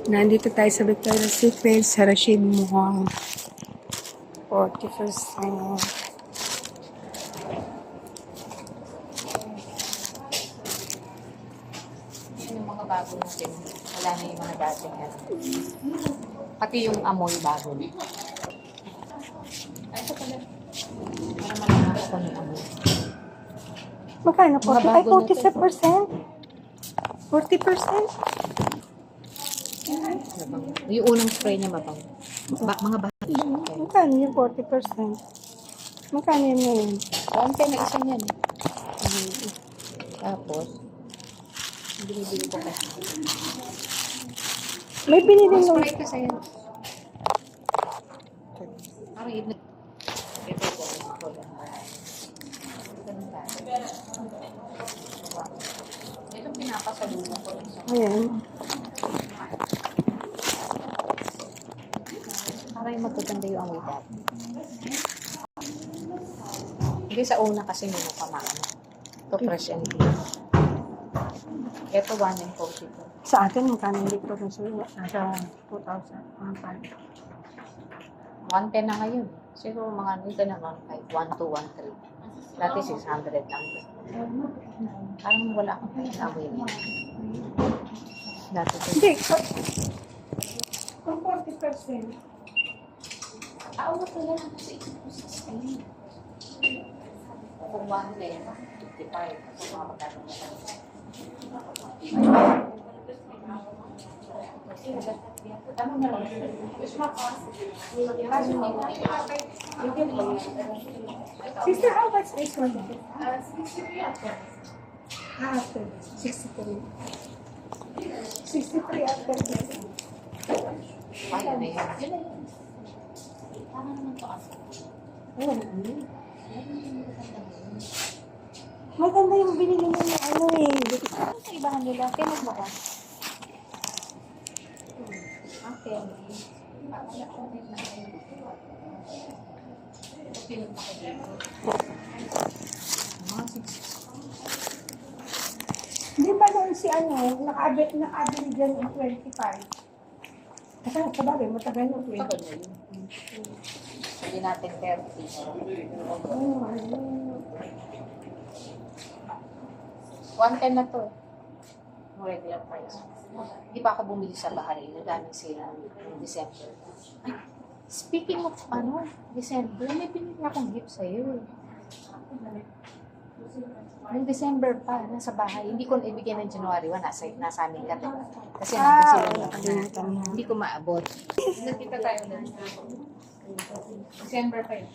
Nandito tayo sa Victoria's Secret sa Rashid Mukhang 40%. Yung mga bago natin, wala na yung mga dating yan. Pati yung amoy bago. Ay, ito pala. Para malaman ko yung amoy. Magkano po? Mga Ay, bago na to. 40%? 40%? Mabango. Yung unang spray niya mabango. Mga bago. Magkano yung 40%? Magkano yun ngayon? Konti na isa niyan. Tapos, binibili ko kasi. May binili Mas mo. spray ka sa'yo. Parang yun. Ito po. Ito pinapasalungan ko. Ayan. Para yung magaganda yung amoy dati. Hindi sa una kasi may napamaan. Ito fresh and clean. Ito 1 and 42. Sa atin, magkano yung litro ng suyo? Nasa 2,000. 110 na ngayon. Siguro mga nito naman kahit 1 to 1.3. Dati 600 lang. Parang wala akong pinamoy niya. Dati ito. Hindi. Kung 40%. Ako pala lang kasi ito po 16. Kung 110, 55. So mga magkano na lang. Tama na lang. Sister, how much this one? 63 after. After this. 63. 63 after this. Ay, na yun. Tama naman to ako. Maganda yung binili mo na ano eh. Ano sa ibahan nila? Tinog mo ka? Okay. Hindi ba noon si ano, naka-abili dyan yung 25? Kasi sabagay, matagal yung 20. Ito na yun. Hindi natin 30. Oh, ano. 110 na to. Yung regular price. Hindi pa ako bumili sa Bahari. Nagdaming sila ng December. Ay, speaking of December, may binili akong gift sa'yo. Yung December pa, nasa bahay. Hindi ko ibigay ng January 1. Nasa amin ka. Kasi nandun sila hindi ko maabot. Nakita tayo na. December pa yun.